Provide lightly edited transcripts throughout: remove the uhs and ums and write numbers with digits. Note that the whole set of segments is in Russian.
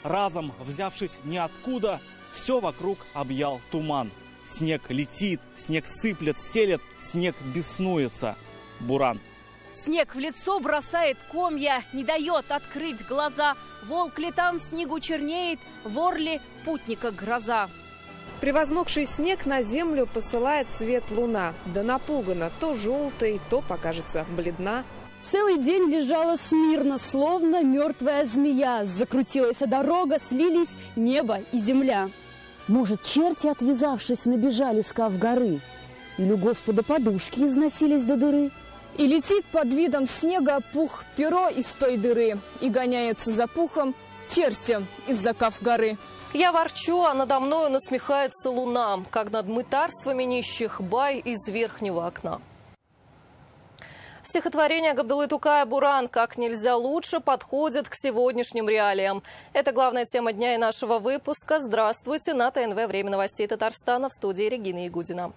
разом, взявшись ниоткуда, все вокруг объял туман. Снег летит, снег сыплет, стелет, снег беснуется. Буран. Снег в лицо бросает комья, не дает открыть глаза. Волк ли там в снегу чернеет, вор ли путника гроза. Превозмокший снег на землю посылает свет луна. Да напугана, то желтой, то покажется бледна. Целый день лежала смирно, словно мертвая змея. Закрутилась дорога, слились небо и земля. Может, черти, отвязавшись, набежали, скав горы? Или у Господа подушки износились до дыры? И летит под видом снега пух перо из той дыры, и гоняется за пухом черти из-за кав горы. Я ворчу, а надо мною насмехается луна, как над мытарствами нищих бай из верхнего окна. Стихотворение Габдуллы Тукая «Буран» как нельзя лучше подходит к сегодняшним реалиям. Это главная тема дня и нашего выпуска. Здравствуйте, на ТНВ «Время новостей Татарстана», в студии Регина Ягудина.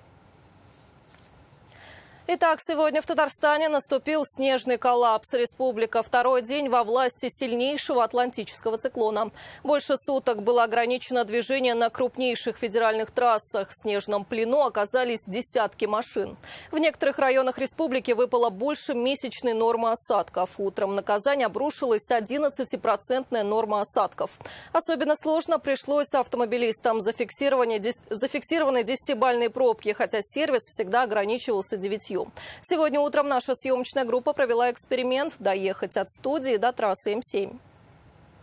Итак, сегодня в Татарстане наступил снежный коллапс. Республика второй день во власти сильнейшего атлантического циклона. Больше суток было ограничено движение на крупнейших федеральных трассах. В снежном плену оказались десятки машин. В некоторых районах республики выпало больше месячной нормы осадков. Утром на Казань обрушилась 11% норма осадков. Особенно сложно пришлось автомобилистам. Зафиксированы 10-бальные пробки, хотя сервис всегда ограничивался 9. Сегодня утром наша съемочная группа провела эксперимент доехать от студии до трассы М7.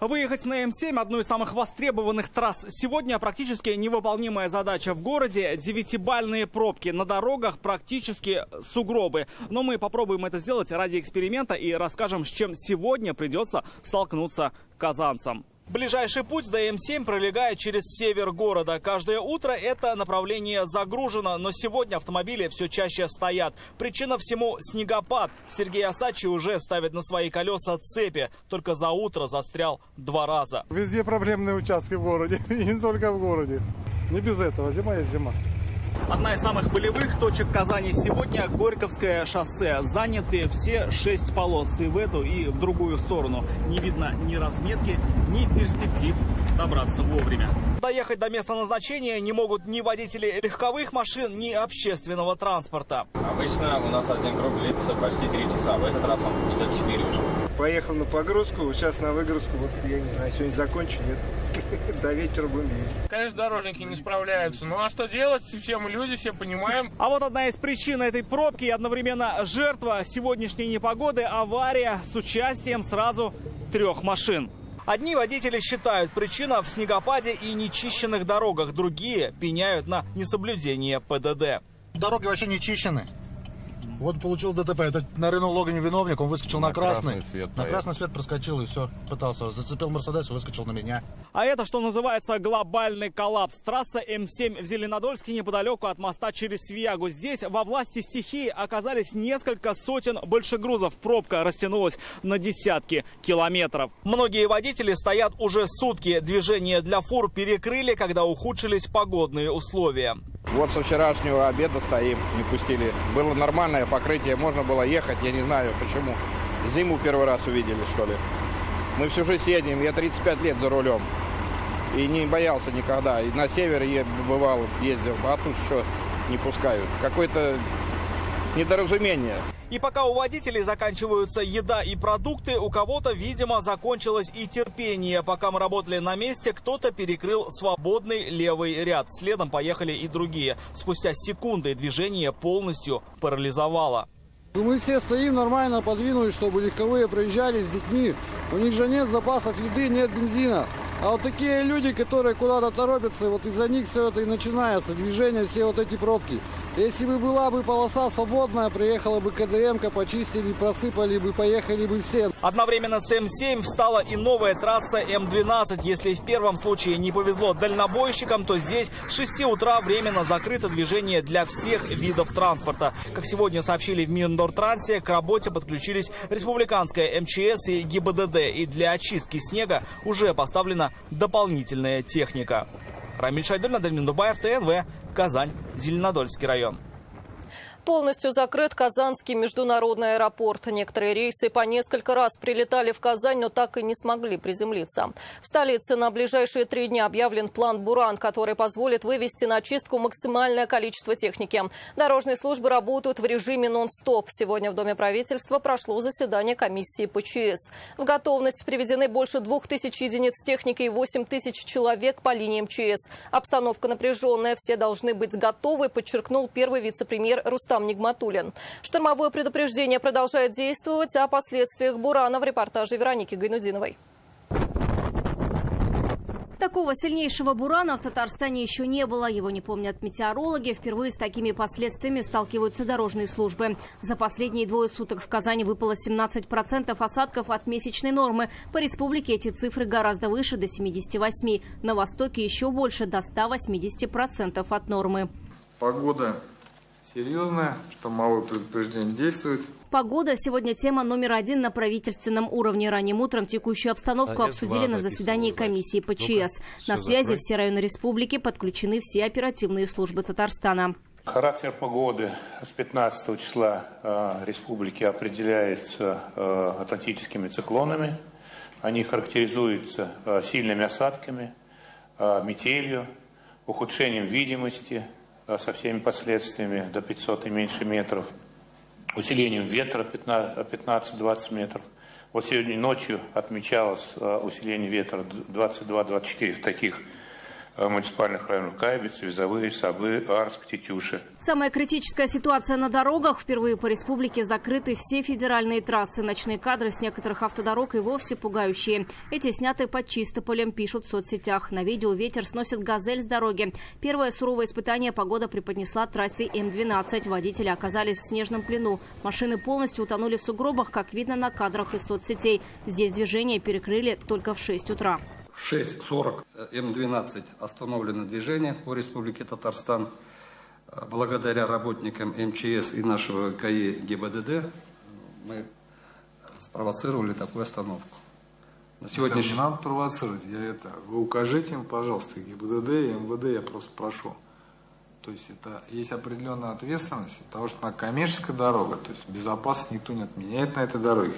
Выехать на М7 – одну из самых востребованных трасс сегодня, практически невыполнимая задача в городе. 9-бальные пробки, на дорогах практически сугробы. Но мы попробуем это сделать ради эксперимента и расскажем, с чем сегодня придется столкнуться казанцам. Ближайший путь до М7 пролегает через север города. Каждое утро это направление загружено, но сегодня автомобили все чаще стоят. Причина всему – снегопад. Сергей Осадчий уже ставит на свои колеса цепи. Только за утро застрял 2 раза. Везде проблемные участки в городе, и не только в городе. Не без этого, зима есть зима. Одна из самых болевых точек Казани сегодня – Горьковское шоссе. Заняты все 6 полос и в эту, и в другую сторону. Не видно ни разметки, ни перспектив добраться вовремя. Доехать до места назначения не могут ни водители легковых машин, ни общественного транспорта. Обычно у нас один круг длится почти 3 часа, в этот раз он идет 4 уже. Поехал на погрузку, сейчас на выгрузку, вот я не знаю, сегодня закончу, нет. До вечера будем ездить. Конечно, дорожники не справляются, ну а что делать? Все мы люди, все понимаем. А вот одна из причин этой пробки и одновременно жертва сегодняшней непогоды – авария с участием сразу 3 машин. Одни водители считают, причина в снегопаде и нечищенных дорогах, другие пеняют на несоблюдение ПДД. Дороги вообще не чищены. Вот получил ДТП. Это на Рено Логане виновник, он выскочил на красный свет. На красный свет проскочил и все, пытался. Зацепил Мерседес и выскочил на меня. А это, что называется, глобальный коллапс. Трасса М7 в Зеленодольске, неподалеку от моста через Свиягу. Здесь во власти стихии оказались несколько сотен большегрузов. Пробка растянулась на десятки километров. Многие водители стоят уже сутки. Движение для фур перекрыли, когда ухудшились погодные условия. Вот со вчерашнего обеда стоим, не пустили. Было нормальное покрытие, можно было ехать, я не знаю почему. Зиму первый раз увидели, что ли. Мы всю жизнь едем, я 35 лет за рулем. И не боялся никогда. И на север бывал, ездил, а тут что, не пускают. Какое-то недоразумение. И пока у водителей заканчиваются еда и продукты, у кого-то, видимо, закончилось и терпение. Пока мы работали на месте, кто-то перекрыл свободный левый ряд. Следом поехали и другие. Спустя секунды движение полностью парализовало. Мы все стоим нормально, подвинулись, чтобы легковые проезжали с детьми. У них же нет запасов еды, нет бензина. А вот такие люди, которые куда-то торопятся, вот из-за них все это и начинается, движение, все вот эти пробки. Если бы была бы полоса свободная, приехала бы КДМ-ка, почистили, просыпали бы, поехали бы все. Одновременно с М7 встала и новая трасса М12. Если в первом случае не повезло дальнобойщикам, то здесь с 6 утра временно закрыто движение для всех видов транспорта. Как сегодня сообщили в Миндортрансе, к работе подключились республиканская МЧС и ГИБДД. И для очистки снега уже поставлена дополнительная техника. Рамиль Шайдуллин, Адельмин Дубаев, ТНВ, Казань, Зеленодольский район. Полностью закрыт Казанский международный аэропорт. Некоторые рейсы по несколько раз прилетали в Казань, но так и не смогли приземлиться. В столице на ближайшие 3 дня объявлен план «Буран», который позволит вывести на чистку максимальное количество техники. Дорожные службы работают в режиме нон-стоп. Сегодня в Доме правительства прошло заседание комиссии ПЧС. В готовность приведены больше 2000 единиц техники и 8000 человек по линии МЧС. Обстановка напряженная, все должны быть готовы, подчеркнул первый вице-премьер Рустам Нигматуллин. Штормовое предупреждение продолжает действовать. О последствиях бурана в репортаже Вероники Гайнудиновой. Такого сильнейшего бурана в Татарстане еще не было. Его не помнят метеорологи. Впервые с такими последствиями сталкиваются дорожные службы. За последние 2 суток в Казани выпало 17% осадков от месячной нормы. По республике эти цифры гораздо выше, до 78%. На востоке еще больше, до 180% от нормы. Погода серьезная, штормовое предупреждение действует. Погода сегодня тема номер 1 на правительственном уровне. Ранним утром текущую обстановку обсудили на заседании комиссии ПЧС. На связи все районы республики, подключены все оперативные службы Татарстана. Характер погоды с 15 числа республики определяется атлантическими циклонами. Они характеризуются сильными осадками, метелью, ухудшением видимости со всеми последствиями до 500 и меньше метров, усилением ветра 15-20 метров. Вот сегодня ночью отмечалось усиление ветра 22-24 в таких муниципальных районах: Кайбиц, Визовые, Сабы, Арск, Тетюши. Самая критическая ситуация на дорогах. Впервые по республике закрыты все федеральные трассы. Ночные кадры с некоторых автодорог и вовсе пугающие. Эти сняты под Чистополем, пишут в соцсетях. На видео ветер сносит «Газель» с дороги. Первое суровое испытание погода преподнесла трассе М-12. Водители оказались в снежном плену. Машины полностью утонули в сугробах, как видно на кадрах из соцсетей. Здесь движение перекрыли только в 6 утра. В 6:40 М-12 остановлено движение по республике Татарстан. Благодаря работникам МЧС и нашего ГАИ ГИБДД мы спровоцировали такую остановку. На сегодняшний... Не надо провоцировать. Вы укажите им, пожалуйста, ГИБДД и МВД, я просто прошу. То есть это есть определенная ответственность от того, что на коммерческая дорога, то есть безопасность никто не отменяет на этой дороге.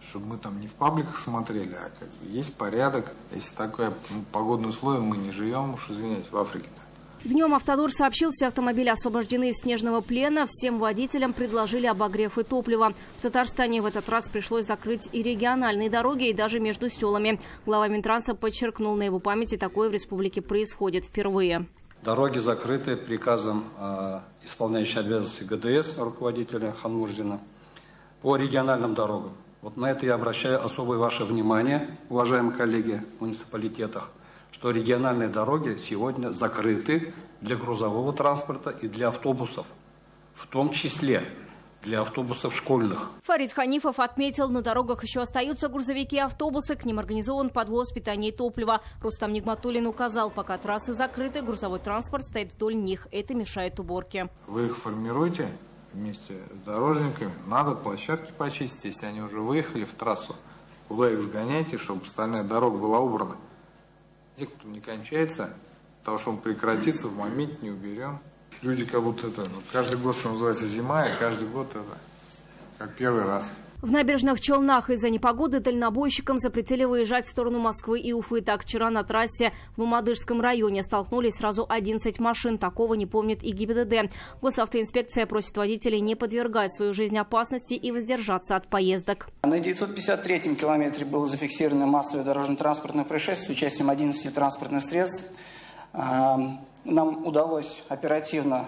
Чтобы мы там не в пабликах смотрели, а как бы есть порядок. Если такое погодное условие, мы не живем, уж извиняюсь, в Африке-то. Днем Автодор сообщил, все автомобили освобождены из снежного плена. Всем водителям предложили обогрев и топливо. В Татарстане в этот раз пришлось закрыть и региональные дороги, и даже между селами. Глава Минтранса подчеркнул, на его памяти такое в республике происходит впервые. Дороги закрыты приказом исполняющей обязанности ГДС руководителя Ханмурзина по региональным дорогам. Вот на это я обращаю особое ваше внимание, уважаемые коллеги в муниципалитетах, что региональные дороги сегодня закрыты для грузового транспорта и для автобусов, в том числе для автобусов школьных. Фарид Ханифов отметил, на дорогах еще остаются грузовики и автобусы, к ним организован подвоз питания и топлива. Рустам Нигматуллин указал, пока трассы закрыты, грузовой транспорт стоит вдоль них. Это мешает уборке. Вы их формируете вместе с дорожниками, надо площадки почистить, если они уже выехали в трассу, куда их сгоняйте, чтобы остальная дорога была убрана. Те, кто не кончается, того, что он прекратится, в моменте не уберем. Люди как будто каждый год, что называется, зима, и каждый год это как первый раз. В Набережных Челнах из-за непогоды дальнобойщикам запретили выезжать в сторону Москвы и Уфы. Так, вчера на трассе в Мамадышском районе столкнулись сразу 11 машин. Такого не помнит и ГИБДД. Госавтоинспекция просит водителей не подвергать свою жизнь опасности и воздержаться от поездок. На 953-м километре было зафиксировано массовое дорожно-транспортное происшествие с участием 11 транспортных средств. Нам удалось оперативно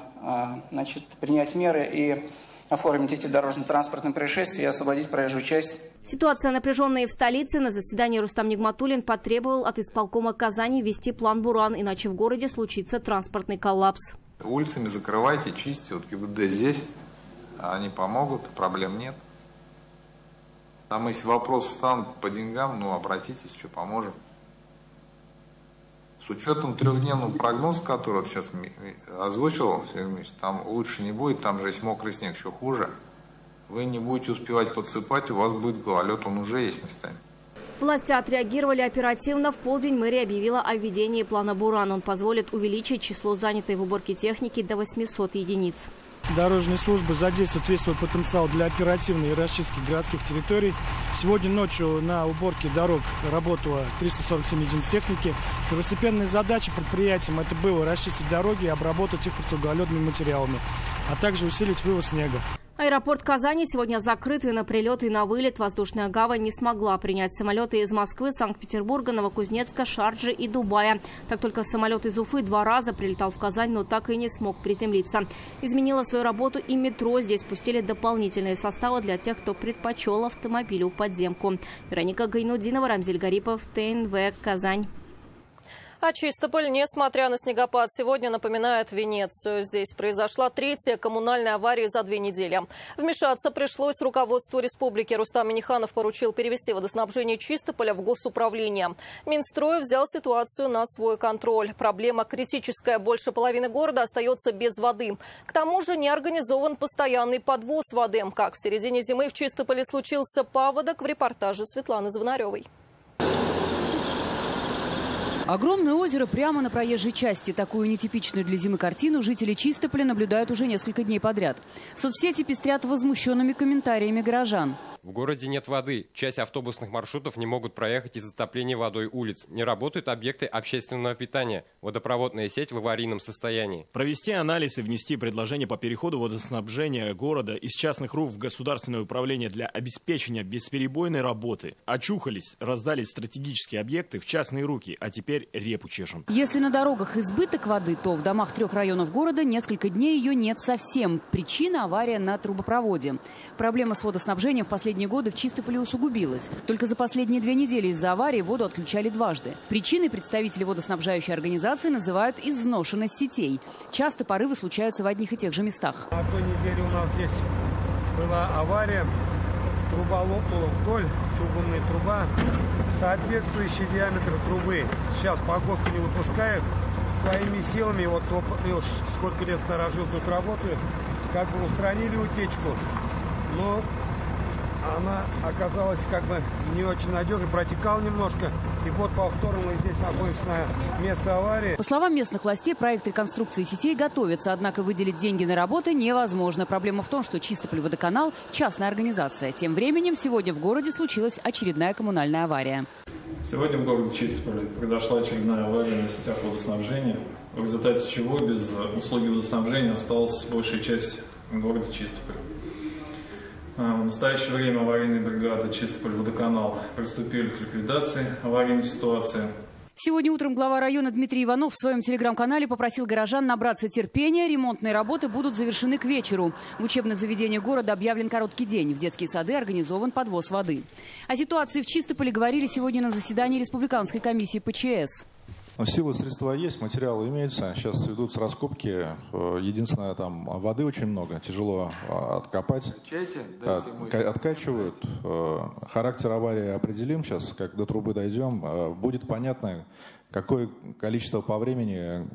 принять меры и оформить эти дорожно-транспортные происшествия и освободить проезжую часть. Ситуация напряженная и в столице. На заседании Рустам Нигматуллин потребовал от исполкома Казани ввести план «Буран», иначе в городе случится транспортный коллапс. Улицами закрывайте, чистите. Вот ГИБДД здесь, они помогут, проблем нет. Там если вопросы станут по деньгам, обратитесь, что поможем. С учетом 3-дневного прогноза, который вот сейчас озвучивал Сергей Ильич, там лучше не будет, там же есть мокрый снег, еще хуже. Вы не будете успевать подсыпать, у вас будет гололед, он уже есть местами. Власти отреагировали оперативно. В полдень мэрия объявила о введении плана «Буран». Он позволит увеличить число занятой в уборке техники до 800 единиц. Дорожные службы задействуют весь свой потенциал для оперативной расчистки городских территорий. Сегодня ночью на уборке дорог работало 347 единиц техники. Первостепенная задача предприятиям это было расчистить дороги и обработать их противогололедными материалами, а также усилить вывоз снега. Аэропорт Казани сегодня закрыт, и на прилет и на вылет воздушная гавань не смогла принять самолеты из Москвы, Санкт-Петербурга, Новокузнецка, Шарджи и Дубая. Так только самолет из Уфы 2 раза прилетал в Казань, но так и не смог приземлиться. Изменила свою работу и метро. Здесь пустили дополнительные составы для тех, кто предпочел автомобилю подземку. Вероника Гайнудинова, Рамзиль Гарипов, ТНВ, Казань. А Чистополь, несмотря на снегопад, сегодня напоминает Венецию. Здесь произошла 3-я коммунальная авария за 2 недели. Вмешаться пришлось руководству республики. Рустам Минниханов поручил перевести водоснабжение Чистополя в госуправление. Минстрой взял ситуацию на свой контроль. Проблема критическая. Больше половины города остается без воды. К тому же не организован постоянный подвоз воды. Как в середине зимы в Чистополе случился паводок, в репортаже Светланы Звонаревой. Огромное озеро прямо на проезжей части. Такую нетипичную для зимы картину жители Чистополя наблюдают уже несколько дней подряд. Соцсети пестрят возмущенными комментариями горожан. В городе нет воды. Часть автобусных маршрутов не могут проехать из-за затопления водой улиц. Не работают объекты общественного питания. Водопроводная сеть в аварийном состоянии. Провести анализ и внести предложение по переходу водоснабжения города из частных рук в государственное управление для обеспечения бесперебойной работы. Очухались, раздали стратегические объекты в частные руки, а теперь репу чешем. Если на дорогах избыток воды, то в домах 3 районов города несколько дней ее нет совсем. Причина – авария на трубопроводе. Проблема с водоснабжением в последние годы в Чистополе усугубилась. Только за последние 2 недели из-за аварии воду отключали дважды. Причиной представители водоснабжающей организации называют изношенность сетей. Часто порывы случаются в одних и тех же местах. На той неделе у нас здесь была авария. Труба лопнула вдоль, чугунная труба. Соответствующий диаметр трубы сейчас по ГОСТу не выпускают. Своими силами, вот уж сколько лет сторожил, тут работаю, как бы устранили утечку. Но она оказалась как бы не очень надежной, протекала немножко. И вот повторно мы здесь находимся на месте аварии. По словам местных властей, проект реконструкции сетей готовится. Однако выделить деньги на работы невозможно. Проблема в том, что Чистополь-Водоканал – частная организация. Тем временем сегодня в городе случилась очередная коммунальная авария. Сегодня в городе Чистополе произошла очередная авария на сетях водоснабжения, в результате чего без услуги водоснабжения осталась большая часть города Чистополь. В настоящее время аварийные бригады Чистополь-Водоканал приступили к ликвидации аварийной ситуации. Сегодня утром глава района Дмитрий Иванов в своем телеграм-канале попросил горожан набраться терпения. Ремонтные работы будут завершены к вечеру. В учебных заведениях города объявлен короткий день. В детские сады организован подвоз воды. О ситуации в Чистополе говорили сегодня на заседании Республиканской комиссии ПЧС. Силы, средства есть, материалы имеются. Сейчас ведутся раскопки. Единственное, там воды очень много, тяжело откопать. Откачивают. Характер аварии определим сейчас, как до трубы дойдем. Будет понятно, какое количество по времени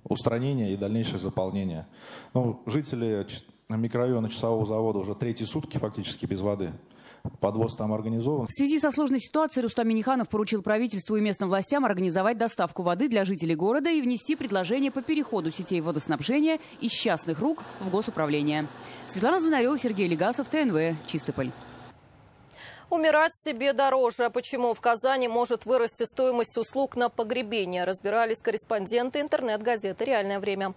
устранения и дальнейшее заполнение. Ну, жители микрорайона Часового завода уже 3-й сутки фактически без воды. Подвоз там организован. В связи со сложной ситуацией Рустам Минниханов поручил правительству и местным властям организовать доставку воды для жителей города и внести предложение по переходу сетей водоснабжения из частных рук в госуправление. Светлана Звонарева, Сергей Легасов, ТНВ, Чистополь. Умирать себе дороже. Почему в Казани может вырасти стоимость услуг на погребение? Разбирались корреспонденты интернет-газеты «Реальное время».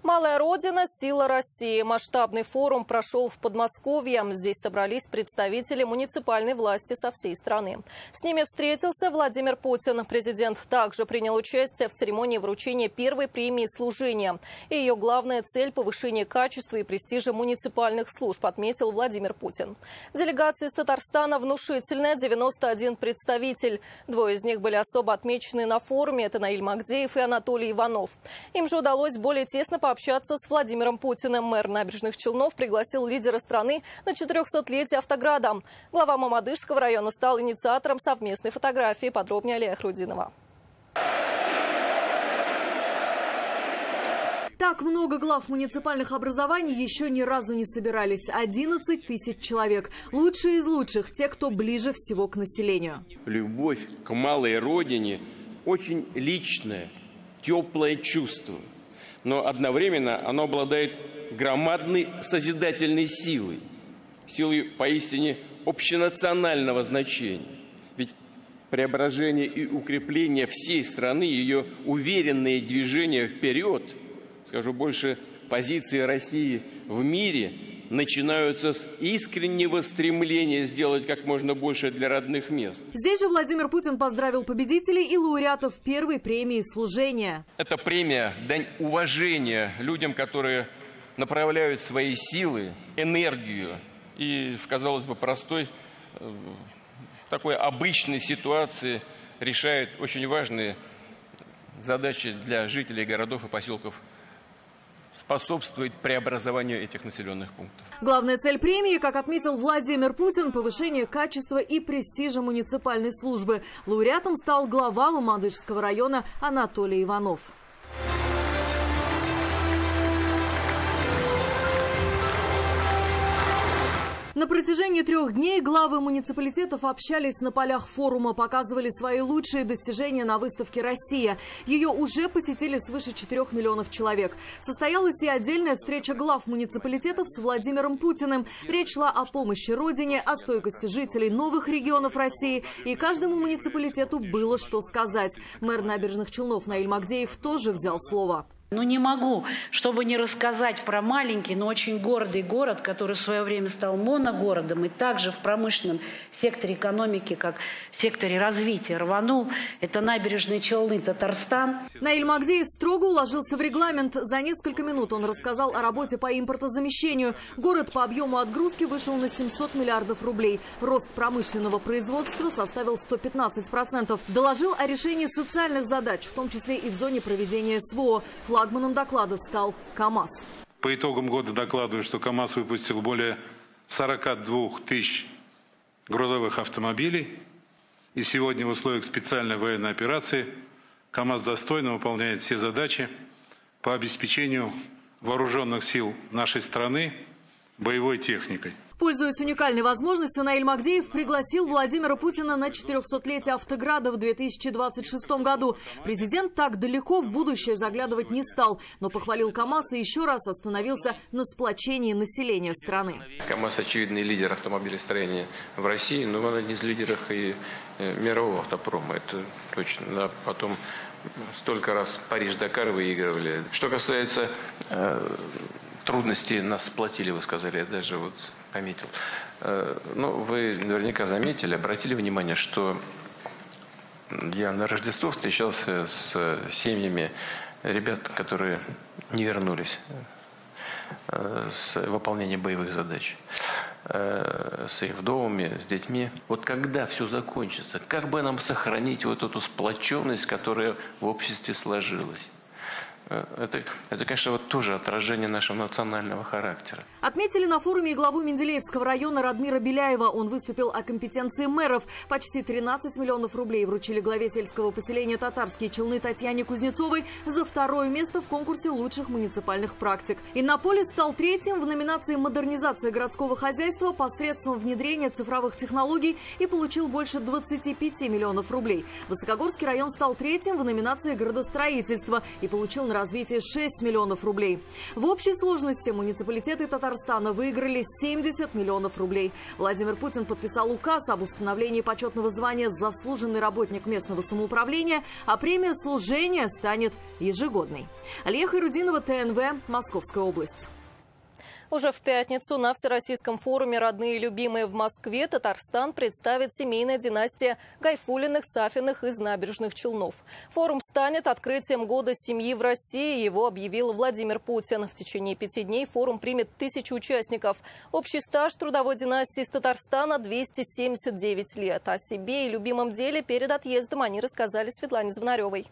Малая Родина – сила России. Масштабный форум прошел в Подмосковье. Здесь собрались представители муниципальной власти со всей страны. С ними встретился Владимир Путин. Президент также принял участие в церемонии вручения первой премии служения. И ее главная цель – повышение качества и престижа муниципальных служб, отметил Владимир Путин. Делегация из Татарстана внушительная – 91 представитель. 2 из них были особо отмечены на форуме – это Наиль Магдеев и Анатолий Иванов. Им же удалось более тесно пообщаться с Владимиром Путиным. Мэр Набережных Челнов пригласил лидера страны на 400-летие автограда. Глава Мамадышского района стал инициатором совместной фотографии. Подробнее Алия Хрудинова. Так много глав муниципальных образований еще ни разу не собирались. 11 тысяч человек. Лучшие из лучших, те, кто ближе всего к населению. Любовь к малой родине очень личное, теплое чувство. но одновременно оно обладает громадной созидательной силой, силой поистине общенационального значения. Ведь преображение и укрепление всей страны, ее уверенные движения вперед, скажу больше, позиции России в мире начинаются с искреннего стремления сделать как можно больше для родных мест. Здесь же Владимир Путин поздравил победителей и лауреатов первой премии служения. Это премия – дань уважения людям, которые направляют свои силы, энергию и в, казалось бы, простой, такой обычной ситуации решают очень важные задачи для жителей городов и поселков, способствует преобразованию этих населенных пунктов. Главная цель премии, как отметил Владимир Путин, повышение качества и престижа муниципальной службы. Лауреатом стал глава Мамадышского района Анатолий Иванов. На протяжении 3 дней главы муниципалитетов общались на полях форума, показывали свои лучшие достижения на выставке «Россия». Ее уже посетили свыше 4 миллионов человек. Состоялась и отдельная встреча глав муниципалитетов с Владимиром Путиным. Речь шла о помощи Родине, о стойкости жителей новых регионов России. И каждому муниципалитету было что сказать. Мэр Набережных Челнов Наиль Магдеев тоже взял слово. Ну не могу, чтобы не рассказать про маленький, но очень гордый город, который в свое время стал моногородом и также в промышленном секторе экономики, как в секторе развития рванул. Это Набережные Челны, Татарстан. Наиль Магдеев строго уложился в регламент. За несколько минут он рассказал о работе по импортозамещению. Город по объему отгрузки вышел на 700 миллиардов рублей. Рост промышленного производства составил 115%. Доложил о решении социальных задач, в том числе и в зоне проведения СВО. Флагманом доклада стал КАМАЗ. По итогам года докладываю, что КАМАЗ выпустил более 42 тысяч грузовых автомобилей. И сегодня в условиях специальной военной операции КАМАЗ достойно выполняет все задачи по обеспечению вооруженных сил нашей страны боевой техникой. Пользуясь уникальной возможностью, Наиль Магдеев пригласил Владимира Путина на 400-летие Автограда в 2026 году. Президент так далеко в будущее заглядывать не стал, но похвалил КАМАЗ и еще раз остановился на сплочении населения страны. КАМАЗ – очевидный лидер автомобилестроения в России, но он один из лидеров и мирового автопрома, это точно. Да, потом столько раз Париж-Дакар выигрывали. Что касается трудности нас сплотили, вы сказали, я даже вот пометил. Ну, вы наверняка заметили, обратили внимание, что я на Рождество встречался с семьями ребят, которые не вернулись с выполнения боевых задач, с их вдовами, с детьми. Вот когда все закончится, как бы нам сохранить вот эту сплоченность, которая в обществе сложилась? Это, конечно, вот тоже отражение нашего национального характера. Отметили на форуме и главу Менделеевского района Радмира Беляева. Он выступил о компетенции мэров. Почти 13 миллионов рублей вручили главе сельского поселения Татарские Челны Татьяне Кузнецовой за 2-е место в конкурсе лучших муниципальных практик. Иннополис стал 3-м в номинации «Модернизация городского хозяйства» посредством внедрения цифровых технологий и получил больше 25 миллионов рублей. Высокогорский район стал 3-м в номинации «Градостроительство» и получил на развитие 6 миллионов рублей. В общей сложности муниципалитеты Татарстана выиграли 70 миллионов рублей. Владимир Путин подписал указ об установлении почетного звания «Заслуженный работник местного самоуправления», а премия служения станет ежегодной. Алия Хайрудинова, ТНВ, Московская область. Уже в пятницу на Всероссийском форуме «Родные и любимые» в Москве Татарстан представит семейная династия Гайфуллиных-Сафиных из Набережных Челнов. Форум станет открытием года семьи в России. Его объявил Владимир Путин. В течение 5 дней форум примет 1000 участников. Общий стаж трудовой династии из Татарстана – 279 лет. О себе и любимом деле перед отъездом они рассказали Светлане Звонаревой.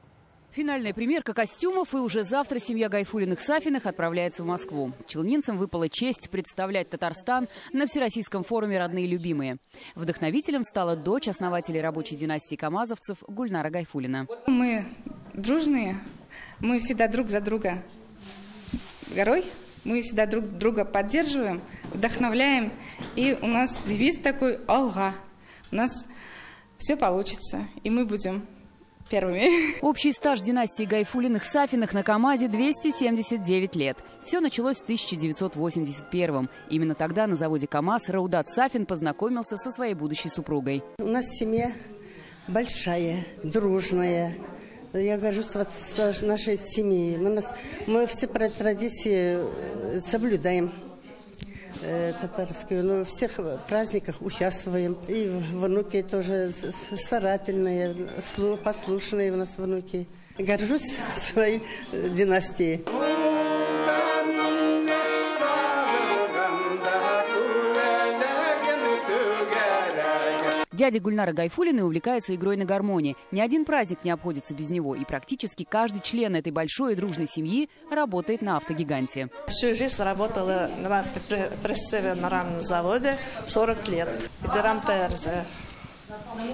Финальная примерка костюмов, и уже завтра семья Гайфуллиных-Сафиных отправляется в Москву. Челнинцам выпала честь представлять Татарстан на Всероссийском форуме «Родные и любимые». Вдохновителем стала дочь основателей рабочей династии камазовцев Гульнара Гайфуллина. Мы дружные, мы всегда друг за друга горой, мы всегда друг друга поддерживаем, вдохновляем. И у нас девиз такой «Алга». У нас все получится, и мы будем первыми. Общий стаж династии Гайфуллиных-Сафиных на КамАЗе 279 лет. Все началось в 1981-м. Именно тогда на заводе КамАЗ Раудат Сафин познакомился со своей будущей супругой. У нас семья большая, дружная. Я горжусь нашей семьей. Мы все традиции соблюдаем. Татарскую, но в всех праздниках участвуем. И внуки тоже старательные, послушные у нас внуки. Горжусь своей династией. Дядя Гульнара Гайфуллиной увлекается игрой на гармонии. Ни один праздник не обходится без него. И практически каждый член этой большой и дружной семьи работает на автогиганте. Всю жизнь работала на пресс-равном заводе 40 лет.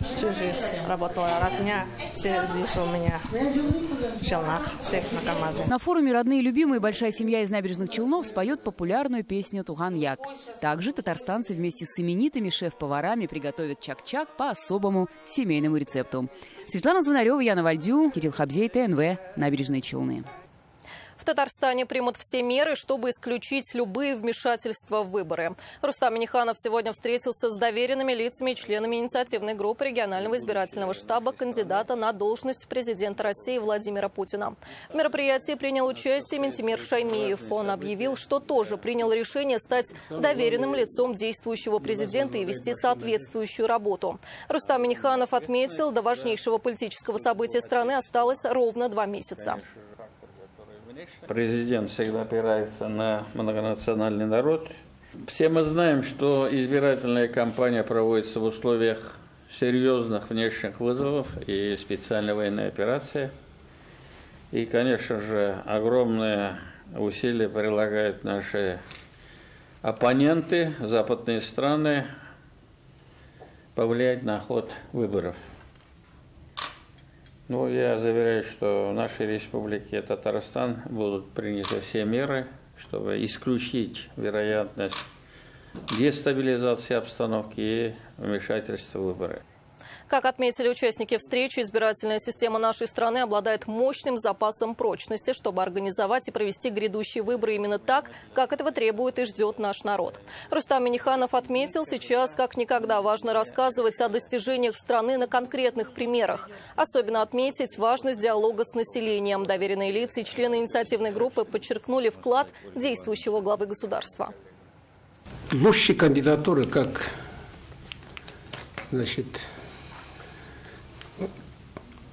Всю жизнь работала родня, все здесь у меня в Челнах, всех на КамАЗе. На форуме «Родные и любимые» большая семья из Набережных Челнов споет популярную песню «Тухан-як». Также татарстанцы вместе с именитыми шеф-поварами приготовят чак-чак по особому семейному рецепту. Светлана Звонарева, Яна Вальдю, Кирилл Хабзей, ТНВ, Набережные Челны. В Татарстане примут все меры, чтобы исключить любые вмешательства в выборы. Рустам Минниханов сегодня встретился с доверенными лицами и членами инициативной группы регионального избирательного штаба кандидата на должность президента России Владимира Путина. В мероприятии принял участие Ментимир Шаймиев. Он объявил, что тоже принял решение стать доверенным лицом действующего президента и вести соответствующую работу. Рустам Минниханов отметил, до важнейшего политического события страны осталось ровно 2 месяца. Президент всегда опирается на многонациональный народ. Все мы знаем, что избирательная кампания проводится в условиях серьезных внешних вызовов и специальной военной операции. И, конечно же, огромные усилия прилагают наши оппоненты, западные страны, повлиять на ход выборов. Ну, я заверяю, что в нашей республике Татарстан будут приняты все меры, чтобы исключить вероятность дестабилизации обстановки и вмешательства в выборы. Как отметили участники встречи, избирательная система нашей страны обладает мощным запасом прочности, чтобы организовать и провести грядущие выборы именно так, как этого требует и ждет наш народ. Рустам Минниханов отметил, сейчас как никогда важно рассказывать о достижениях страны на конкретных примерах. Особенно отметить важность диалога с населением. Доверенные лица и члены инициативной группы подчеркнули вклад действующего главы государства. Лучшие кандидатуры, как,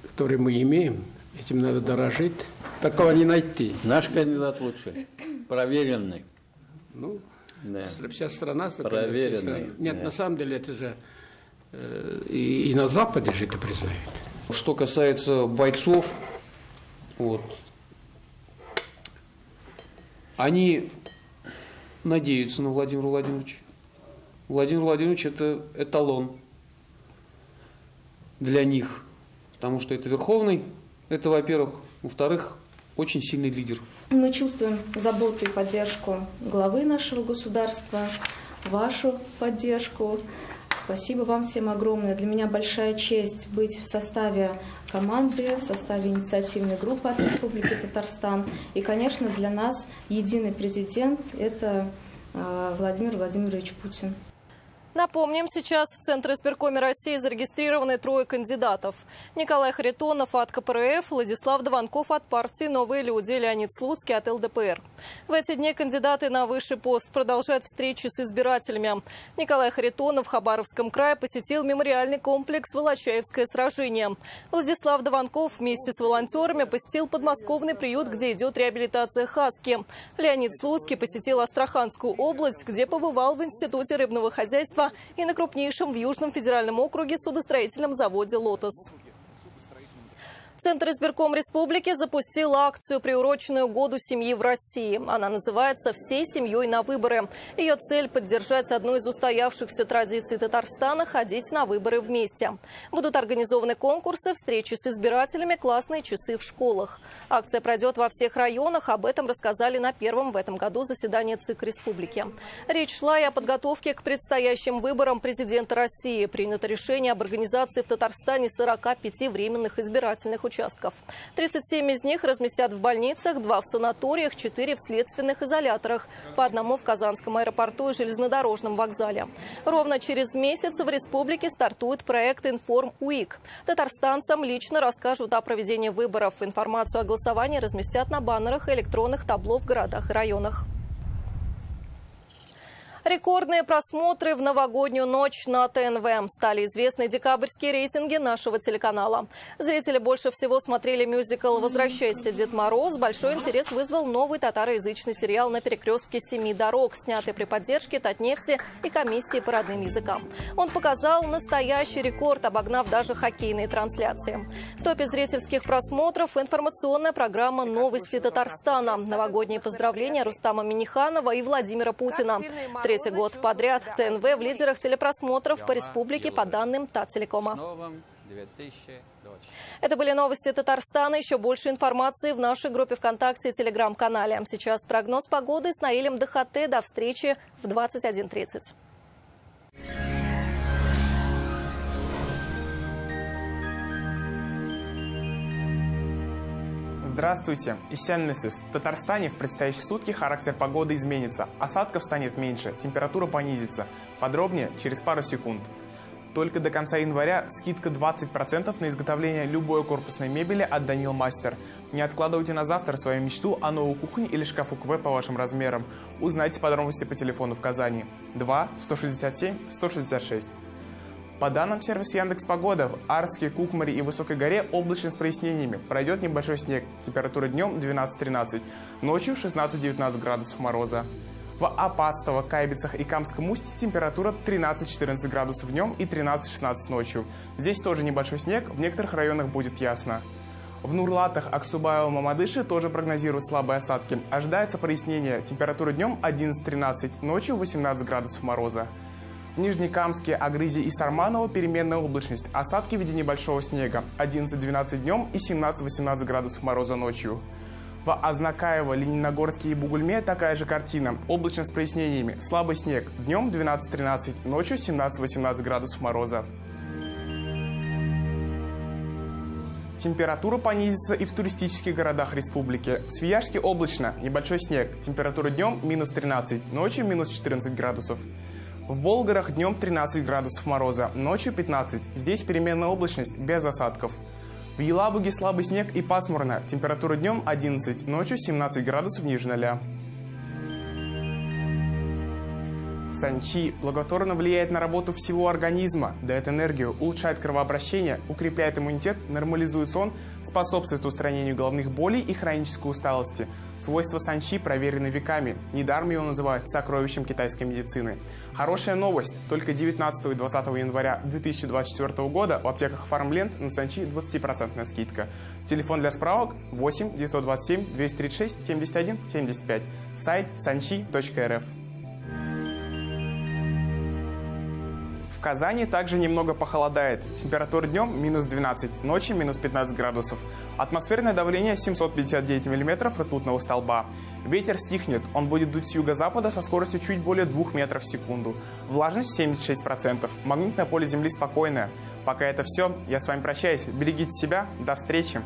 которые мы имеем, этим надо дорожить. Такого не найти. Наш кандидат лучший, проверенный. Ну, да. Вся страна проверенный. Нет, да. На самом деле это же и на Западе же это признают. Что касается бойцов, они надеются на Владимира Владимировича. Владимир Владимирович – это эталон для них. Потому что это верховный, это, во-первых. Во-вторых, очень сильный лидер. Мы чувствуем заботу и поддержку главы нашего государства, вашу поддержку. Спасибо вам всем огромное. Для меня большая честь быть в составе команды, в составе инициативной группы от Республики Татарстан. И, конечно, для нас единый президент – это Владимир Владимирович Путин. Напомним, сейчас в Центре избиркоме России зарегистрированы 3 кандидатов. Николай Харитонов от КПРФ, Владислав Дованков от партии «Новые люди», Леонид Слуцкий от ЛДПР. В эти дни кандидаты на высший пост продолжают встречи с избирателями. Николай Харитонов в Хабаровском крае посетил мемориальный комплекс «Волочаевское сражение». Владислав Дованков вместе с волонтерами посетил подмосковный приют, где идет реабилитация хаски. Леонид Слуцкий посетил Астраханскую область, где побывал в Институте рыбного хозяйства и на крупнейшем в Южном федеральном округе судостроительном заводе «Лотос». Центр избирком республики запустил акцию, приуроченную к Году семьи в России. Она называется «Всей семьей на выборы». Ее цель – поддержать одну из устоявшихся традиций Татарстана – ходить на выборы вместе. Будут организованы конкурсы, встречи с избирателями, классные часы в школах. Акция пройдет во всех районах. Об этом рассказали на первом в этом году заседании ЦИК республики. Речь шла и о подготовке к предстоящим выборам президента России. Принято решение об организации в Татарстане 45 временных избирательных участков. 37 из них разместят в больницах, 2 в санаториях, 4 в следственных изоляторах, по одному в Казанском аэропорту и железнодорожном вокзале. Ровно через месяц в республике стартует проект «Информ УИК». Татарстанцам лично расскажут о проведении выборов. Информацию о голосовании разместят на баннерах и электронных табло в городах и районах. Рекордные просмотры в новогоднюю ночь на ТНВ. Стали известны декабрьские рейтинги нашего телеканала. Зрители больше всего смотрели мюзикл «Возвращайся, Дед Мороз». Большой интерес вызвал новый татароязычный сериал «На перекрестке 7 дорог», снятый при поддержке Татнефти и комиссии по родным языкам. Он показал настоящий рекорд, обогнав даже хоккейные трансляции. В топе зрительских просмотров информационная программа «Новости Татарстана». Новогодние поздравления Рустама Минниханова и Владимира Путина. Третий год подряд ТНВ в лидерах телепросмотров по республике по данным Тателекома. Это были новости Татарстана. Еще больше информации в нашей группе ВКонтакте и Телеграм-канале. Сейчас прогноз погоды с Наилем Дахате. До встречи в 21:30. Здравствуйте, Исяннесис. В Татарстане в предстоящие сутки характер погоды изменится. Осадков станет меньше, температура понизится. Подробнее через пару секунд. Только до конца января скидка 20% на изготовление любой корпусной мебели от Данил Мастер. Не откладывайте на завтра свою мечту о новой кухне или шкафу КВ по вашим размерам. Узнайте подробности по телефону в Казани 2 167 166. По данным сервиса Яндекс.Погода, в Арске, Кукмаре и Высокой горе облачно с прояснениями. Пройдет небольшой снег. Температура днем 12-13, ночью 16-19 градусов мороза. В Апастово, Кайбицах и Камском устье температура 13-14 градусов днем и 13-16 ночью. Здесь тоже небольшой снег, в некоторых районах будет ясно. В Нурлатах, Аксубаево, Мамадыше тоже прогнозируют слабые осадки. Ожидается прояснение. Температура днем 11-13, ночью 18 градусов мороза. В Нижнекамске, Агрызе и Сарманово переменная облачность. Осадки в виде небольшого снега. 11-12 днем и 17-18 градусов мороза ночью. В Азнакаево, Лениногорске и Бугульме такая же картина. Облачно с прояснениями. Слабый снег. Днем 12-13, ночью 17-18 градусов мороза. Температура понизится и в туристических городах республики. В Свияжске облачно, небольшой снег. Температура днем минус 13, ночью минус 14 градусов. В Болгарах днем 13 градусов мороза, ночью 15. Здесь переменная облачность, без осадков. В Елабуге слабый снег и пасмурно. Температура днем 11, ночью 17 градусов ниже 0. Санчи благотворно влияет на работу всего организма, дает энергию, улучшает кровообращение, укрепляет иммунитет, нормализует сон, способствует устранению головных болей и хронической усталости. Свойства санчи проверены веками. Недаром его называют сокровищем китайской медицины. Хорошая новость. Только 19 и 20 января 2024 года в аптеках Фармленд на санчи 20% скидка. Телефон для справок 8 927 236 71 75. Сайт sanchi.rf. В Казани также немного похолодает. Температура днем минус 12, ночью минус 15 градусов. Атмосферное давление 759 мм ртутного столба. Ветер стихнет, он будет дуть с юго-запада со скоростью чуть более 2 метров в секунду. Влажность 76%. Магнитное поле Земли спокойное. Пока это все. Я с вами прощаюсь. Берегите себя. До встречи.